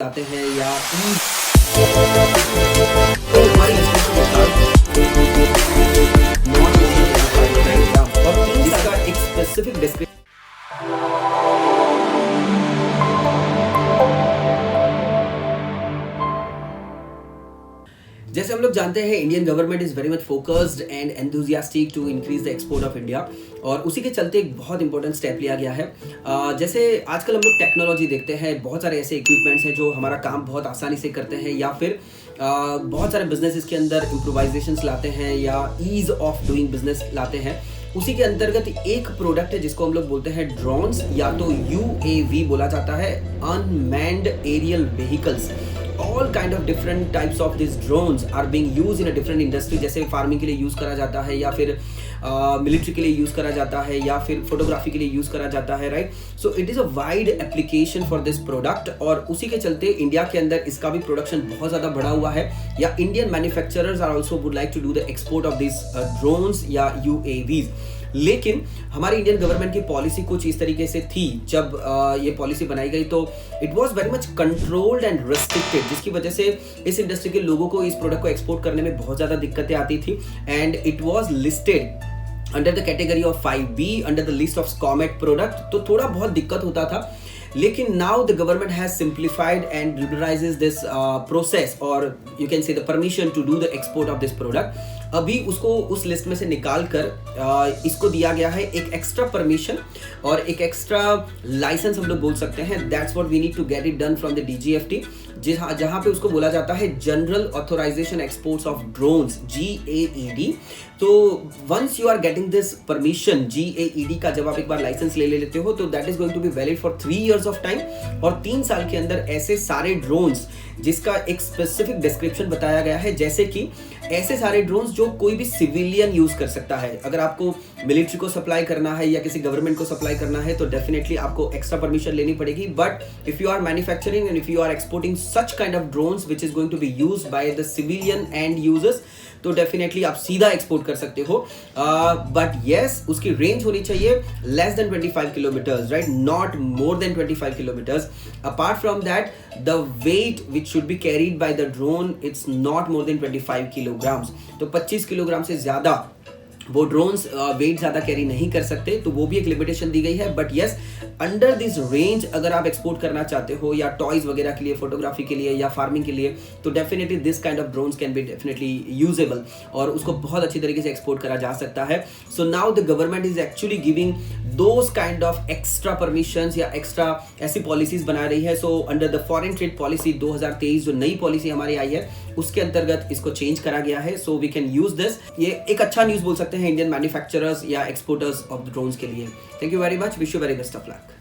आते हैं या तो हमारी और इसका एक स्पेसिफिक डिस्क्रिप्शन जैसे हम लोग जानते हैं Indian government is very much focused and enthusiastic to increase the export of India और उसी के चलते एक बहुत इंपॉर्टेंट स्टेप लिया गया है। जैसे आजकल हम लोग टेक्नोलॉजी देखते हैं, बहुत सारे ऐसे इक्विपमेंट्स हैं जो हमारा काम बहुत आसानी से करते हैं या फिर बहुत सारे बिजनेसेस के अंदर इम्प्रोवाइजेशंस लाते हैं या ईज ऑफ डूइंग बिजनेस लाते हैं। उसी के अंतर्गत एक प्रोडक्ट है जिसको हम लोग बोलते हैं ड्रोन्स या तो UAV बोला जाता है, unmanned aerial vehicles. All kind of different types of these drones are being used in a different industry, जैसे फार्मिंग के लिए यूज़ करा जाता है या फिर मिलिट्री के लिए यूज़ करा जाता है या फिर फोटोग्राफी के लिए यूज़ करा जाता है, right. So it is a wide application for this product और उसी के चलते इंडिया के अंदर इसका भी प्रोडक्शन बहुत ज़्यादा बढ़ा हुआ है या Indian manufacturers are also would like to do the export of this drones या UAVs। लेकिन हमारी इंडियन गवर्नमेंट की पॉलिसी कुछ इस तरीके से थी जब ये पॉलिसी बनाई गई तो it was very much controlled and restricted, जिसकी वजह से इस इंडस्ट्री के लोगों को इस प्रोडक्ट को एक्सपोर्ट करने में बहुत ज़्यादा दिक्कतें आती थी and it was listed under the category of 5B under the list of SCOMET product, तो थोड़ा बहुत दिक्कत होता था। लेकिन now the government has simplified and liberalises this process और you can say the permission to do the export of this product. अभी उसको उस लिस्ट में से निकाल कर इसको दिया गया है एक एक्स्ट्रा परमिशन और एक एक्स्ट्रा लाइसेंस हम लोग बोल सकते हैं। That's what we need to get it done from the DGFT, जहाँ पे उसको बोला जाता है general authorization exports of drones, GAED। तो once you are getting this permission GAED का, जब आप एक बार लाइसेंस ले लेते हो तो that is going to be valid for 3 years of time और 3 साल के अंदर ऐसे सारे ड्रोन्स जिसका एक स्पेसिफिक डिस्क्रिप्शन बताया गया है, जैसे कि ऐसे सारे ड्रोन्स जो कोई भी सिविलियन यूज कर सकता है। अगर आपको मिलिट्री को सप्लाई करना है या किसी गवर्नमेंट को सप्लाई करना है तो डेफिनेटली आपको एक्स्ट्रा परमिशन लेनी पड़ेगी। But if you are manufacturing and if you are exporting such kind of drones which is going to be used by the civilian end users तो डेफिनेटली आप सीधा एक्सपोर्ट कर सकते हो। बट येस, उसकी range होनी चाहिए less than 25 kilometres, right, not more than 25 kilometres. Apart from that the weight which should be carried by the drone it's not more than 25 kilograms. तो 25 किलोग्राम से ज़्यादा वो ड्रोन्स वेट ज़्यादा carry नहीं कर सकते, तो वो भी एक लिमिटेशन दी गई है। But yes, under this range अगर आप एक्सपोर्ट करना चाहते हो या टॉयज वगैरह के लिए, फोटोग्राफी के लिए या फार्मिंग के लिए, तो definitely this kind of drones can be definitely usable और उसको बहुत अच्छी तरीके से एक्सपोर्ट करा जा सकता है। So now the government is actually giving those kind of extra permissions या एक्स्ट्रा ऐसी पॉलिसीज बना रही है। So under the foreign trade policy 2023 जो नई पॉलिसी हमारी आई है उसके अंतर्गत इसको चेंज करा गया है। So we can use this. ये एक अच्छा न्यूज़ बोल सकते हैं इंडियन मैन्युफैक्चरर्स या एक्सपोर्टर्स ऑफ द ड्रोन्स के लिए। Thank you very much, wish you very best of luck.